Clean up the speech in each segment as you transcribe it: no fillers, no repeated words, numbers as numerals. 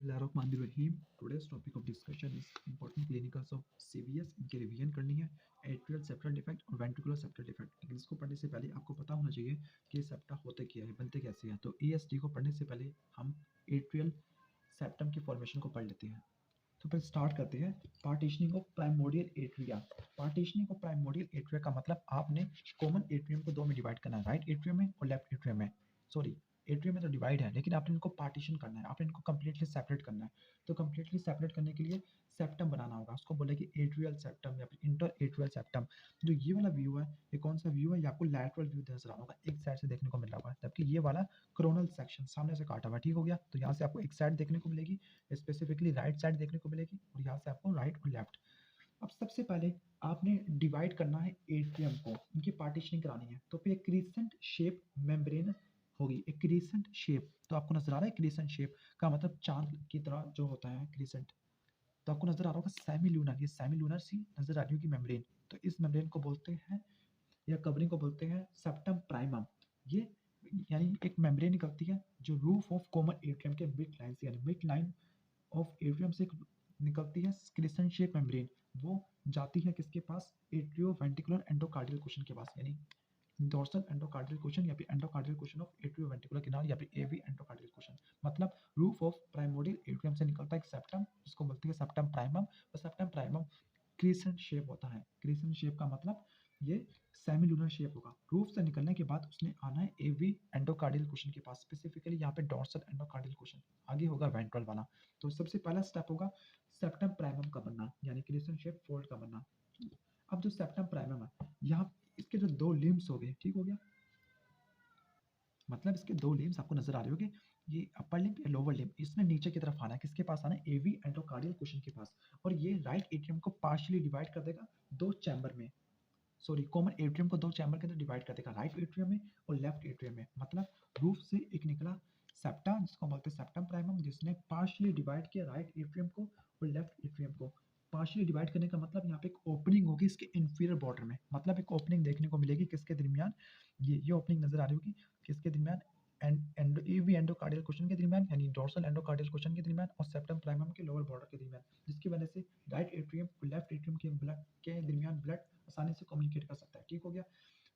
बिस्मिल्लाहिर्रहमानिर्रहीम। Today's topic of discussion is important clinicals of CVS. इनके revision करनी है। एट्रियल सेप्टल डिफेक्ट और वेंट्रिकुलर सेप्टल डिफेक्ट। लेकिन इसको पढ़ने से पहले आपको पता होना चाहिए कि सेप्टा होते क्या है, बनते कैसे हैं। तो ईएसटी को पढ़ने से पहले हम एट्रियल सेप्टम की फॉर्मेशन को पढ़ लेते हैं। तो फिर स्टार्ट करते हैं। Partitioning of primordial atria. Partitioning of primordial atria का मतलब आपने कॉमन एट्रियम को दो में डिवाइड करना है, राइट एट्रियम में और लेफ्ट एट्रियम में। सॉरी, एट्रियम में तो डिवाइड है, लेकिन आपने इनको पार्टीशन करना है, आपने इनको कंप्लीटली सेपरेट करना है। तो कंप्लीटली सेपरेट करने के लिए सेप्टम बनाना होगा, उसको बोलेगी एट्रियल सेप्टम या फिर इंटर एट्रियल सेप्टम। जो ये वाला व्यू है, ये कौन सा व्यू है, ये आपको लैटरल व्यू नजर आ रहा होगा, एक साइड से देखने को मिल रहा है, जबकि ये वाला कोरोनल सेक्शन सामने से काटा हुआ है। ठीक हो गया। तो यहाँ से आपको एक साइड देखने को मिलेगी, स्पेसिफिकली राइट साइड देखने को मिलेगी, और यहाँ से आपको राइट और लेफ्ट। अब सबसे पहले आपने डिवाइड करना है एट्रियम को, इनकी पार्टीशनिंग करानी है। तो फिर एक क्रीसेंट शेप मेम्ब्रेन होगी, एक क्रीसेंट शेप। तो आपको नजर आ रहा है क्रीसेंट शेप का मतलब चांद की तरह जो होता है क्रीसेंट। तो आपको नजर आ रहा होगा सेमी लूनर, ये सेमी लूनर सी नजर आ रही होगी मेम्ब्रेन। तो इस मेम्ब्रेन को बोलते हैं या कवरिंग को बोलते हैं सेप्टम प्राइमम। ये यानी एक मेम्ब्रेन निकलती है जो रूफ ऑफ कॉमन एट्रियम के मिड लाइन से, यानी मिड लाइन ऑफ एट्रियम से निकलती है क्रिसेंट शेप मेम्ब्रेन। वो जाती है किसके पास, एट्रियो वेंट्रिकुलर एंडोकार्डियल क्वेश्चन के पास, यानी डोर्सल एंडोकार्डियल क्वेश्चन या फिर endocardial question of atrio ventricular किनार या फिर एवी एंडोकार्डियल क्वेश्चन। मतलब रूफ ऑफ प्राइमोडियल एट्रियम से निकलता है एक सेप्टम, जिसको बोलते हैं सेप्टम प्राइमम। और सेप्टम प्राइमम क्रिसेंट शेप होता है। क्रिसेंट शेप का मतलब ये सेमिलुनर शेप होगा। रूफ से निकलने के बाद उसने आना है एवी एंडोकार्डियल क्वेश्चन के पास, स्पेसिफिकली यहाँ पे डोर्सल एंडोकार्डियल क्वेश्चन, आगे होगा वेंट्रल वाला। तो सबसे पहला स्टेप होगा सेप्टम प्राइमम का बनना, यानी क्रिसेंट शेप फोल्ड का बनना। अब जो सेप्टम प्राइमम है, यहाँ इसके जो दो लिम्स हो गए, ठीक हो गया, मतलब इसके दो लिम्स आपको नजर आ रहे होंगे, ये अपर लिम्ब या लोअर लिम्ब, इसने नीचे की तरफ आना है, किसके पास आना है, एवी एंडोकार्डियल क्वेश्चन के पास। और ये राइट एट्रियम को पार्शियली डिवाइड कर देगा दो चैम्बर में, सॉरी कॉमन एट्रियम को दो चैम्बर के अंदर डिवाइड कर देगा, राइट एट्रियम में और लेफ्ट एट्रियम में। मतलब रूफ से एक निकला सेप्टा, जिसको बोलते हैं सेप्टम प्राइमम, जिसने पार्शियली डिवाइड किया राइट एट्रियम को और लेफ्ट एट्रियम को। पार्शियली डिवाइड करने का मतलब यहाँ पे एक ओपनिंग होगी इसके इंफीरियर बॉर्डर में, मतलब एक ओपनिंग देखने को मिलेगी किसके दरमियान, ये ओपनिंग नजर आ रही होगी किसके दरमियान, एवी एंडोकार्डियल क्वेश्चन के दरमियान, यानी डोर्सल एंडोकार्डियल क्वेश्चन के दरमियान और सेप्टम प्राइमम के लोअर बॉर्डर के दरमियान, जिसकी वजह से राइट एट्रियम और लेफ्ट एट्रियम के ब्लड के दरमियान ब्लड आसानी से कम्युनिकेट कर सकता है। ठीक हो गया।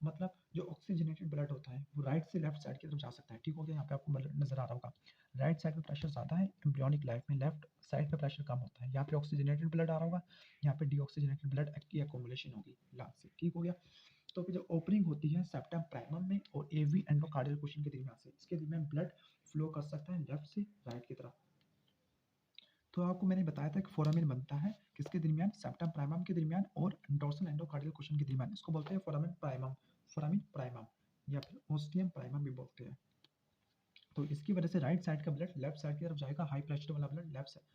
मतलब जो ऑक्सीजनेटेड ब्लड होता है वो राइट से लेफ्ट साइड की तरफ जा सकता है। ठीक हो गया। यहाँ पे आपको नजर आ रहा होगा राइट साइड पे प्रेशर ज्यादा है एम्ब्रियोनिक लाइफ में, लेफ्ट साइड पे प्रेशर कम होता है। यहाँ पे ऑक्सीजनेटेड ब्लड आ रहा होगा, यहाँ पे डीऑक्सीजनेटेड ब्लड की एक्युमुलेशन होगी लास्ट से। ठीक हो गया। तो फिर जो ओपनिंग होती है सेप्टम प्राइमम में और एवी एंडोकार्डियल क्वेश्चन के दरमियान से, इसके दरमियान ब्लड फ्लो कर सकता है लेफ्ट से राइट की तरफ। तो आपको मैंने बताया था कि फोरामिन बनता है किसके दरमियान, सेप्टम प्राइमम के दरमियान और डोर्सल एंडोकार्डियल क्वेश्चन के दरमियान। इसको बोलते हैं फोरामिन प्राइमम, फोरामिन प्राइमम या फिर ओस्टियम प्राइमम भी बोलते हैं। तो इसकी वजह से राइट साइड का ब्लड लेफ्ट साइड की तरफ जाएगा, हाई प्रेशर वाला ब्लड लेफ्ट साइड।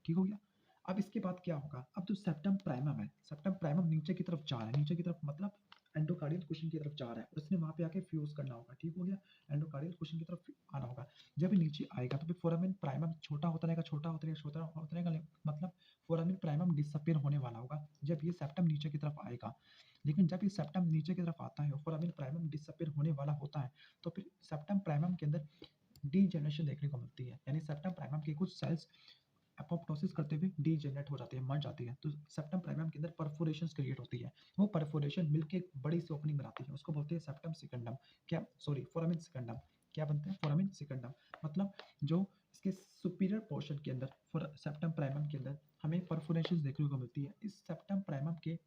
ठीक हो गया। अब इसके बाद क्या होगा, अब जो सेप्टम प्राइमम है, सेप्टम प्राइमम नीचे की तरफ जा रहा है, नीचे की तरफ मतलब एंडोकार्डियल क्वेश्चन की तरफ जा रहा है, और इसने वहां पे आके फ्यूज करना होगा। ठीक हो गया। एंडोकार्डियल क्वेश्चन की तरफ आना होगा। जब ये नीचे आएगा तो फिर फोरामिन प्राइमम छोटा होता रहेगा, छोटा होता रहेगा, छोटा होता रहेगा, मतलब फोरामिन प्राइमम डिसअपियर होने वाला होगा जब ये सेप्टम नीचे की तरफ आएगा। लेकिन जब ये सेप्टम नीचे की तरफ आता है और फोरामिन प्राइमम डिसअपियर होने वाला होता है, तो फिर सेप्टम प्राइमम के अंदर डीजेनरेशन देखने को मिलती है, यानी सेप्टम प्राइमम के कुछ सेल्स एपोप्टोसिस करते हुए डीजेनरेट हो जाते हैं, मर जाती है। तो सेप्टम प्राइमम के अंदर परफोरेशंस क्रिएट होती है, वो परफोरेशन मिलके एक बड़ी सी ओपनिंग बनाती है, उसको बोलते हैं सेप्टम सिकंडम। क्या, सॉरी फोरामिन सिकंडम। क्या बनते हैं, फोरामिन सिकंडम। मतलब जो इसके सुपीरियर पोर्शन के अंदर सेप्टम प्राइमम के अंदर हमें परफोरेशंस देखने को मिलती है। इस सेप्टम प्राइमम के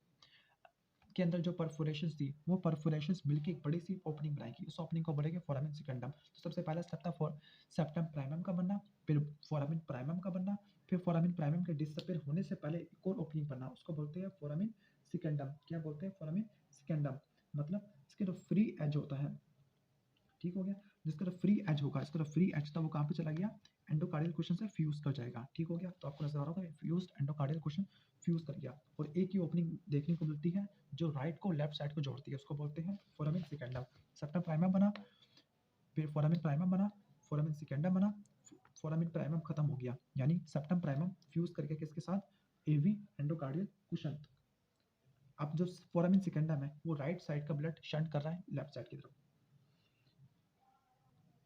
अंदर जो परफोरेशंस थी, वो परफोरेशंस मिलके एक बड़ी सी ओपनिंग बनाएगी, उस ओपनिंग को बोलेंगे फोरामिन सिकंडम। तो सबसे पहला स्टेप था सेप्टम प्राइमम का बनना, फिर फोरामिन प्राइमम का बनना, फिर फोरामिन प्राइमम के डिसअपियर होने से पहले एक और ओपनिंग बनना, उसको बोलते हैं फोरामिन सिकंडम। क्या बोलते हैं, फोरामिन सिकंडम। मतलब इसके जो फ्री एज होता है, ठीक हो गया, जिसका फ्री एज होगा, इसका फ्री एज था वो कहाँ पे चला गया, एंडोकार्डियल क्वेश्चन से फ्यूज कर जाएगा। ठीक हो गया। तो आपको नजर आ रहा होगा फ्यूज्ड एंडोकार्डियल क्वेश्चन फ्यूज कर गया, और एक ही ओपनिंग देखने को मिलती है जो राइट को लेफ्ट साइड को जोड़ती है, उसको बोलते हैं फोरामिन सिकंडम। सेप्टम प्राइमम बना, फिर फोरामिन प्राइमम बना, फोरामिन सिकंडम बना, फोरामिन प्राइमम खत्म हो गया, यानी सेप्टम प्राइमम फ्यूज करके किसके साथ, एवी एंडोकार्डियल क्वेश्चन। अब जो फोरामिन सिकंडम है वो राइट साइड का ब्लड शंट कर रहा है लेफ्ट साइड की तरफ।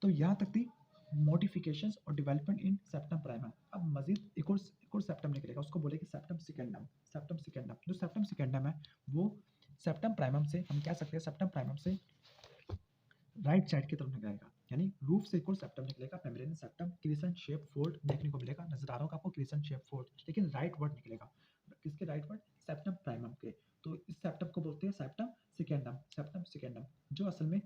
तो यहाँ तक थी मॉडिफिकेशंस और डेवलपमेंट इन सेप्टम प्राइमम। अब मजीद एक और सेप्टम निकलेगा, उसको बोलेंगे सेप्टम सिकेंडम। सेप्टम सिकेंडम, जो सेप्टम सिकेंडम है वो सेप्टम प्राइमम से हम कह सकते हैं सेप्टम प्राइमम से राइट साइड की तरफ निकलेगा, यानी रूफ से एक और सेप्टम निकलेगा, membrane septum, crescent shape fold देखने को मिलेगा, नजर आ रहा होगा आपको क्रिसेंट शेप फोल्ड, लेकिन राइट वर्ड निकलेगा। किसके राइट वर्ड? सेप्टम प्राइमम के। तो इस सेप्टम को बोलते हैं सेप्टम सिकेंडम। सेप्टम सिकेंडम जो असल में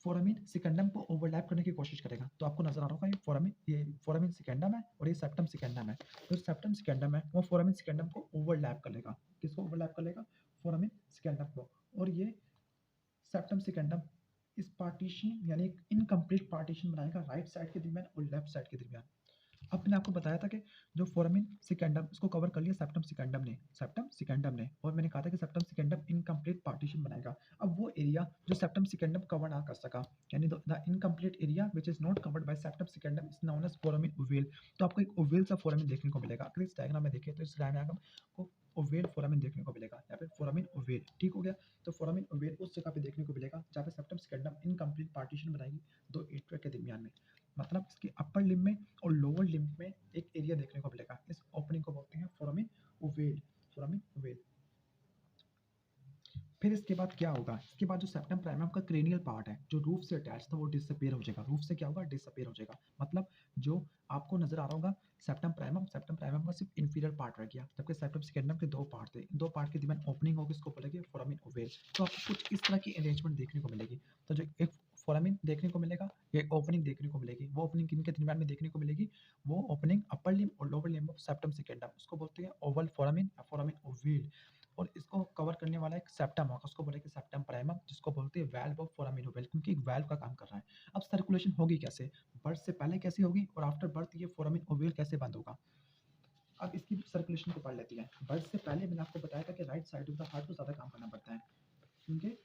फोरामिन सिकेंडम को ओवरलैप करने की कोशिश करेगा। तो आपको नजर आ रहा होगा ये फोरामिन सिकेंडम है और ये सेप्टम सिकेंडम है। तो सेप्टम सिकेंडम है वो फोरामिन सिकेंडम को ओवरलैप कर लेगा। किसको ओवरलैप कर लेगा? फोरामिन सिकेंडम को। और ये सेप्टम सिकेंडम इस पार्टीशन यानी एक इनकम्प्लीट पार्टीशन बनाएगा राइट साइड के दरमियान और लेफ्ट साइड के दरमियान। अब मैंने आपको बताया था कि जो फोरामिन सिकेंडम इसको कवर कर लिया सेप्टम सिकेंडम ने, और मैंने कहा था कि सेप्टम सिकेंडम इनकम्प्लीट पार्टीशन बनाएगा। अब वो एरिया जो सेप्टम सिकेंडम कवर ना कर सका, यानी the incomplete area which is not covered by septum secundum is known as foramen ovale. तो आपको एक ओवेल सा फोरामिन देखने को मिलेगा। अगर इस डायग्राम में देखें तो इस डायग्राम को ओवेल फोरामिन देखने को मिलेगा, यहाँ पे फोरामिन ओवेल। ठीक हो गया। तो फोरामिन ओवेल उस जगह पे देखने को मिलेगा जहाँ पे सेप्टम सिकेंडम इनकम्प्लीट पार्टीशन बनाएगी दो एट्रिया के दरमियान में। मतलब इसके अपर लिम्ब में और लोअर लिम्ब में एक एरिया देखने को मिलेगा। इस ओपनिंग को बोलते हैं फोरामिन ओवेल। Foramen oval. फिर इसके बाद क्या होगा? इसके बाद जो सेप्टम प्राइमम का क्रेनियल पार्ट है जो रूफ से अटैच था वो डिसअपीयर हो जाएगा। रूफ से क्या होगा? डिसअपीयर हो जाएगा। मतलब जो आपको नजर आ रहा होगा सेप्टम प्राइमम का सिर्फ इंफीरियर पार्ट रह गया, जबकि सेप्टम सेकेंडम के दो पार्ट थे। दो पार्ट के दरमियान ओपनिंग होगी, इसको बोलेंगे फोरामिन ओवेल। तो आपको कुछ इस तरह की अरेंजमेंट देखने को मिलेगी। तो जो एक फोरामिन देखने को मिलेगा, एक ओपनिंग देखने को मिलेगी। वो ओपनिंग किनके दरमियान में देखने को मिलेगी? वो ओपनिंग अपर लिम्ब और lower limb of septum secundum, उसको बोलते हैं ओवल फोरामिन या फोरामिन ओवेल। और इसको कवर करने वाला एक सेप्टम होगा, उसको बोलेंगे सेप्टम प्राइमम, जिसको बोलते हैं वैल्व ऑफ फोरामिन ओवेल, क्योंकि एक वैल्व का काम कर रहा है। अब सर्कुलेशन होगी कैसे? बर्थ से पहले कैसे होगी और आफ्टर बर्थ ये फोरामिन ओवेल कैसे बंद होगा? अब इसकी सर्कुलेशन को पढ़ लेती है। बर्थ से पहले मैंने आपको बताया था कि right side of the heart को ज़्यादा काम करना पड़ता है, क्योंकि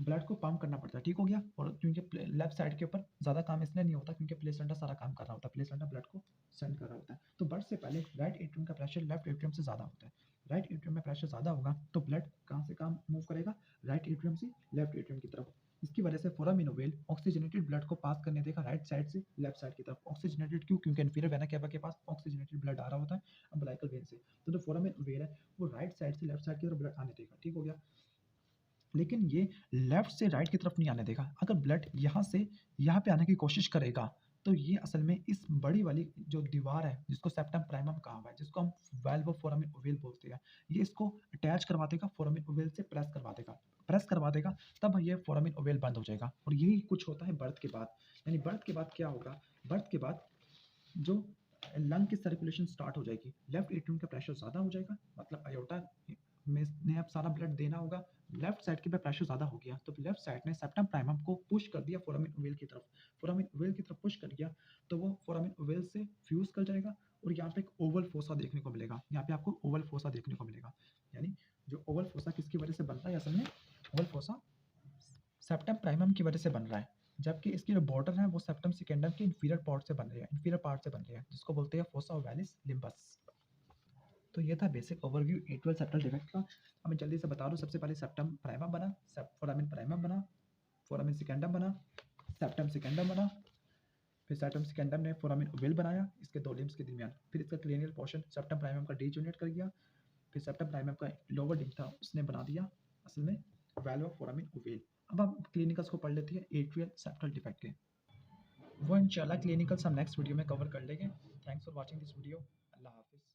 ब्लड को पंप करना पड़ता है। ठीक हो गया। और क्योंकि लेफ्ट साइड के ऊपर ज़्यादा काम इसलिए नहीं होता क्योंकि प्लेसेंटा सारा काम कर रहा होता है, प्लेसेंटा ब्लड को सेंड कर रहा होता है। तो बर्थ से पहले राइट एट्रियम का प्रेशर लेफ्ट एट्रियम से ज़्यादा होता है। राइट एट्रियम में प्रेशर ज़्यादा होगा तो ब्लड कहाँ से काम मूव करेगा? राइट एट्रियम से लेफ्ट एट्रियम की तरफ। इसकी वजह से फोरामिन ओवेल ऑक्सीजनेटेड ब्लड को पास करने देगा राइट साइड से लेफ्ट साइड की तरफ। ऑक्सीजनेटेड क्यों? क्योंकि इंफीरियर वेना केवा के पास ऑक्सीजनेटेड ब्लड आ रहा होता है अम्बिलिकल वेन से। तो जो फोरामिन ओवेल है वो राइट साइड से लेफ्ट साइड की तरफ ब्लड आने देगा। ठीक हो गया। लेकिन ये लेफ्ट से राइट की तरफ नहीं आने देगा। अगर ब्लड यहाँ से यहाँ पे आने की कोशिश करेगा तो ये असल में इस बड़ी वाली जो दीवार है जिसको सेप्टम प्राइमम कहा हुआ है, जिसको हम वैल्व ऑफ फोरामिन ओवेल बोलते हैं, ये इसको अटैच करवा देगा, फोरामिन ओवेल से प्रेस करवा देगा, तब ये फोरामिन ओवेल बंद हो जाएगा। और यही कुछ होता है बर्थ के बाद। यानी बर्थ के बाद क्या होगा? बर्थ के बाद जो लंग की सर्कुलेशन स्टार्ट हो जाएगी, लेफ्ट एट्रियम का प्रेशर ज़्यादा हो जाएगा, मतलब अयोटा में ने अब सारा ब्लड देना होगा। लेफ्ट साइड के पे प्रेशर ज़्यादा हो गया तो लेफ्ट साइड ने सेप्टम प्राइमम को पुश कर दिया फोरामिन ओवेल की तरफ। फोरामिन ओवेल की तरफ पुश कर दिया तो वो फोरामिन ओवेल से फ्यूज कर जाएगा और यहाँ पे एक ओवल फोसा देखने को मिलेगा। यहाँ पे आपको ओवल फोसा देखने को मिलेगा। यानी जो ओवल फोसा किसकी वजह से बन रहा है? असल में ओवल फोसा सेप्टम प्राइमम की वजह से बन रहा है, जबकि इसकी जो बॉर्डर है वो सेप्टम सेकेंडम के इंफीरियर पार्ट से बन रही है, इंफीरियर पार्ट से बन रही है, जिसको बोलते हैं फोसा ओवैलिस लिम्बस। तो ये था basic overview atrial septal defect का। अब मैं जल्दी से बता दूं, सबसे पहले सेप्टम प्राइमम बना, फोरामिन प्राइमम बना, फोरामिन सेकेंडम बना, सेप्टम सेकेंडम बना, फिर सेप्टम सेकेंडम ने फोरामिन ओवेल बनाया इसके दो लिम्ब्स के दरमियान, फिर इसका क्रेनियल पोर्शन सेप्टम प्राइमम का डीजनरेट कर गया, फिर सेप्टम प्राइमम का लोअर लिम्ब था उसने बना दिया असल में वैल्व ऑफ फोरामिन ओवेल। अब हम क्लिनिकल्स को पढ़ लेते हैं एट्रियल सेप्टल डिफेक्ट के। वो इंशाल्लाह क्लिनिकल्स हम नेक्स्ट वीडियो में कवर कर लेंगे। Thanks for watching this video. Allah हाफिज़।